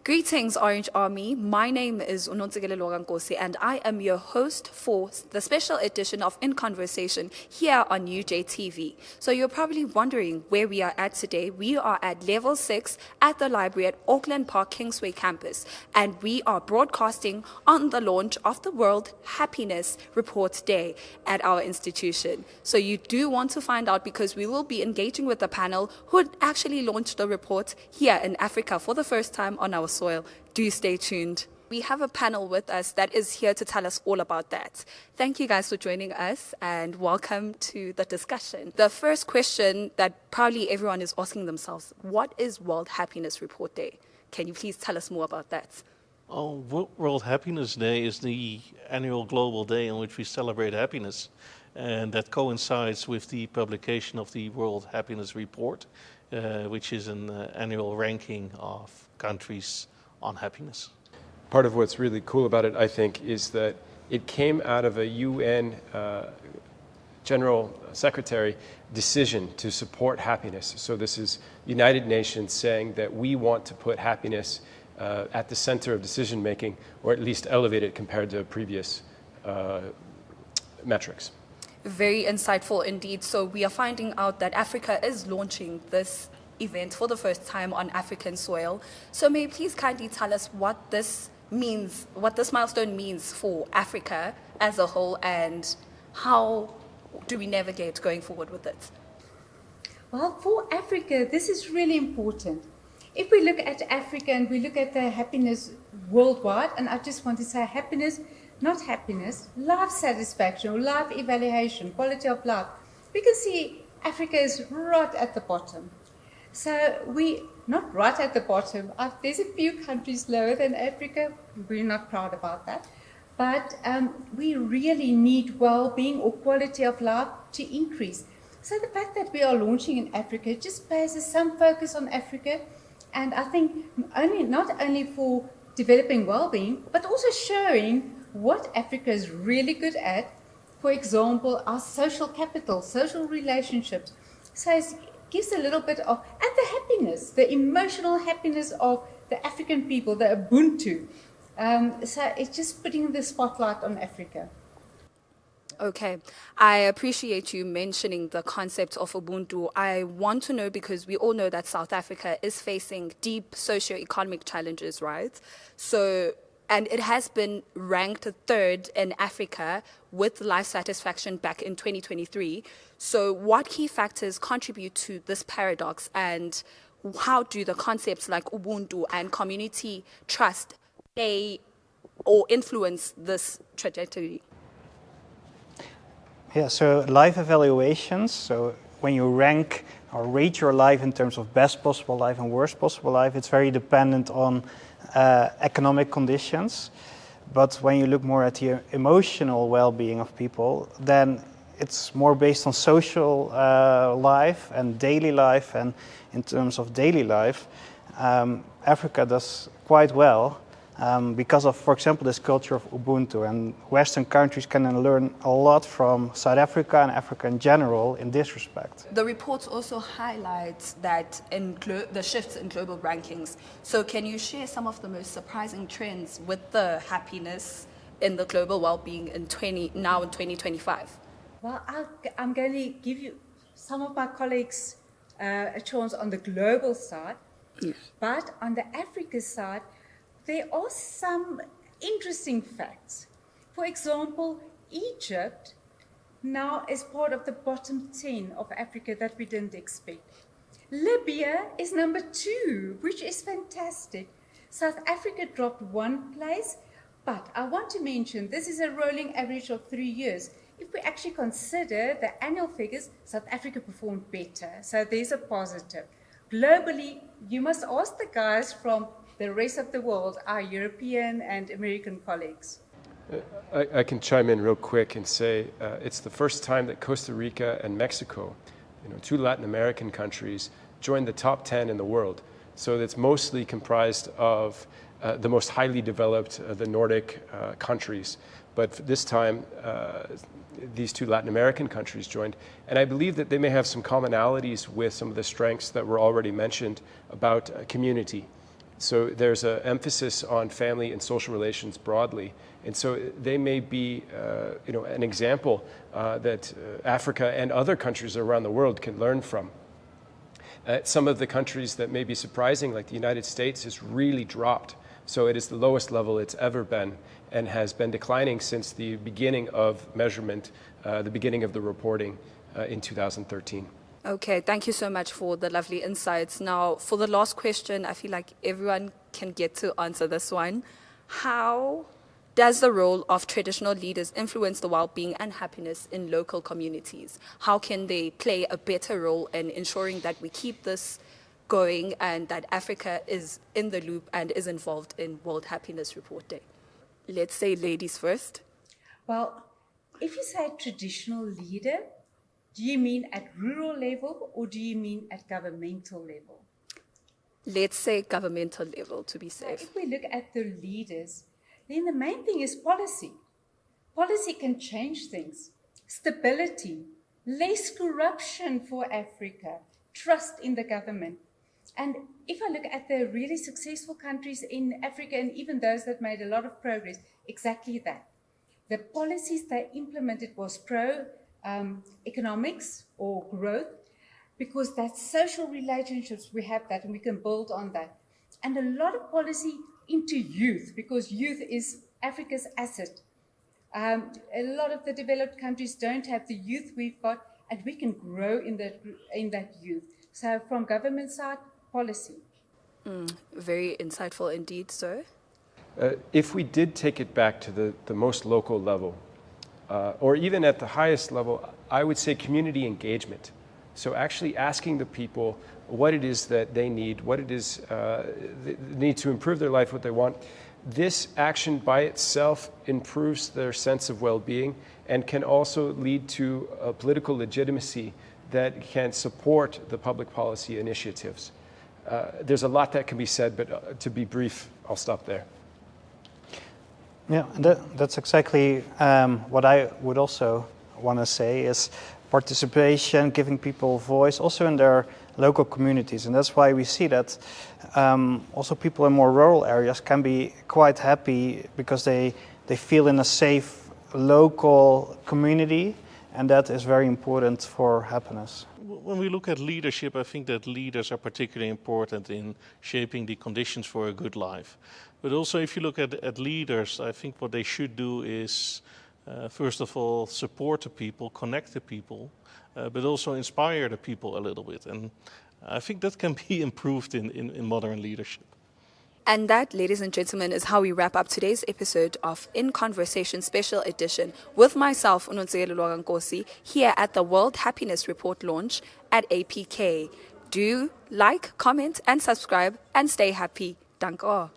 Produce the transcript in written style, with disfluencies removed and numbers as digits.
Greetings, Orange Army. My name is Unonzigele Logankosi, and I am your host for the special edition of In Conversation here on UJTV. So you're probably wondering where we are at today. We are at Level 6 at the library at Auckland Park Kingsway campus, and we are broadcasting on the launch of the World Happiness Report Day at our institution. So you do want to find out, because we will be engaging with the panel who actually launched the report here in Africa for the first time on our soil. Do stay tuned. We have a panel with us that is here to tell us all about that. Thank you guys for joining us and welcome to the discussion. The first question that probably everyone is asking themselves, what is World Happiness Report Day? Can you please tell us more about that? World Happiness Day is the annual global day in which we celebrate happiness, and that coincides with the publication of the World Happiness Report, which is an annual ranking of countries on happiness. Part of what's really cool about it, I think, is that it came out of a UN General Secretary decision to support happiness. So this is United Nations saying that we want to put happiness at the center of decision making, or at least elevate it compared to previous metrics. Very insightful indeed. So we are finding out that Africa is launching this event for the first time on African soil. So may you please kindly tell us what this means, what this milestone means for Africa as a whole, and how do we navigate going forward with it? Well, for Africa, this is really important. If we look at Africa and we look at the happiness worldwide, and I just want to say happiness, not happiness, life satisfaction or life evaluation, quality of life, we can see Africa is right at the bottom. So we, not right at the bottom, there's a few countries lower than Africa, we're not proud about that, but we really need well-being or quality of life to increase. So the fact that we are launching in Africa just places some focus on Africa, and I think not only for developing well-being, but also showing what Africa is really good at. For example, our social capital, social relationships. So it gives a little bit of, and the happiness, the emotional happiness of the African people, the Ubuntu. So it's just putting the spotlight on Africa. Okay, I appreciate you mentioning the concept of Ubuntu. I want to know, because we all know that South Africa is facing deep socio-economic challenges, right? So, and it has been ranked third in Africa with life satisfaction back in 2023. So what key factors contribute to this paradox, and how do the concepts like Ubuntu and community trust play or influence this trajectory? Yeah, so life evaluations, so when you rank or rate your life in terms of best possible life and worst possible life, it's very dependent on economic conditions. But when you look more at the emotional well-being of people, then it's more based on social life and daily life. And in terms of daily life, Africa does quite well because of, for example, this culture of Ubuntu. And Western countries can learn a lot from South Africa and Africa in general in this respect. The report also highlights that in the shifts in global rankings. So can you share some of the most surprising trends with the happiness in the global well-being in 2025? Well, I'm going to give you some of my colleagues a chance on the global side, but on the Africa side, there are some interesting facts. For example, Egypt now is part of the bottom 10 of Africa that we didn't expect. Libya is number 2, which is fantastic. South Africa dropped 1 place, but I want to mention this is a rolling average of 3 years. If we actually consider the annual figures, South Africa performed better. So there's a positive. Globally, you must ask the guys from the rest of the world, our European and American colleagues. I can chime in real quick and say it's the first time that Costa Rica and Mexico, 2 Latin American countries, joined the top 10 in the world. So it's mostly comprised of the most highly developed, the Nordic countries. But this time, these 2 Latin American countries joined. And I believe that they may have some commonalities with some of the strengths that were already mentioned about community So there's an emphasis on family and social relations broadly. And so they may be an example that Africa and other countries around the world can learn from. Some of the countries that may be surprising, like the United States, has really dropped. So it is the lowest level it's ever been and has been declining since the beginning of measurement, the beginning of the reporting in 2013. Okay, thank you so much for the lovely insights. Now, for the last question, I feel like everyone can get to answer this one. How does the role of traditional leaders influence the well-being and happiness in local communities? How can they play a better role in ensuring that we keep this going and that Africa is in the loop and is involved in World Happiness Report Day? Let's say ladies first. Well, if you say traditional leader, do you mean at rural level or do you mean at governmental level? Let's say governmental level to be So safe. if we look at the leaders, then the main thing is policy. Policy can change things. Stability, less corruption for Africa, trust in the government. And if I look at the really successful countries in Africa and even those that made a lot of progress, exactly that. The policies they implemented was pro-economics or growth, because that's social relationships, we have that and we can build on that. And a lot of policy into youth, because youth is Africa's asset. A lot of the developed countries don't have the youth we've got, and we can grow in that youth. So from government side, policy. Very insightful indeed, sir. If we did take it back to the most local level, or even at the highest level, I would say community engagement. So actually asking the people what it is that they need, what it is they need to improve their life, what they want. This action by itself improves their sense of well-being and can also lead to a political legitimacy that can support the public policy initiatives. There's a lot that can be said, but to be brief, I'll stop there. Yeah, and that's exactly what I would also want to say is participation, giving people a voice, also in their local communities. And that's why we see that also people in more rural areas can be quite happy because they feel in a safe local community, and that is very important for happiness. When we look at leadership, I think that leaders are particularly important in shaping the conditions for a good life. But also if you look at leaders, I think what they should do is, first of all, support the people, connect the people, but also inspire the people a little bit. And I think that can be improved in modern leadership. And that, ladies and gentlemen, is how we wrap up today's episode of In Conversation Special Edition with myself, Unontsigelelo Nkosi, here at the World Happiness Report launch at APK. Do like, comment, and subscribe, and stay happy. Danke.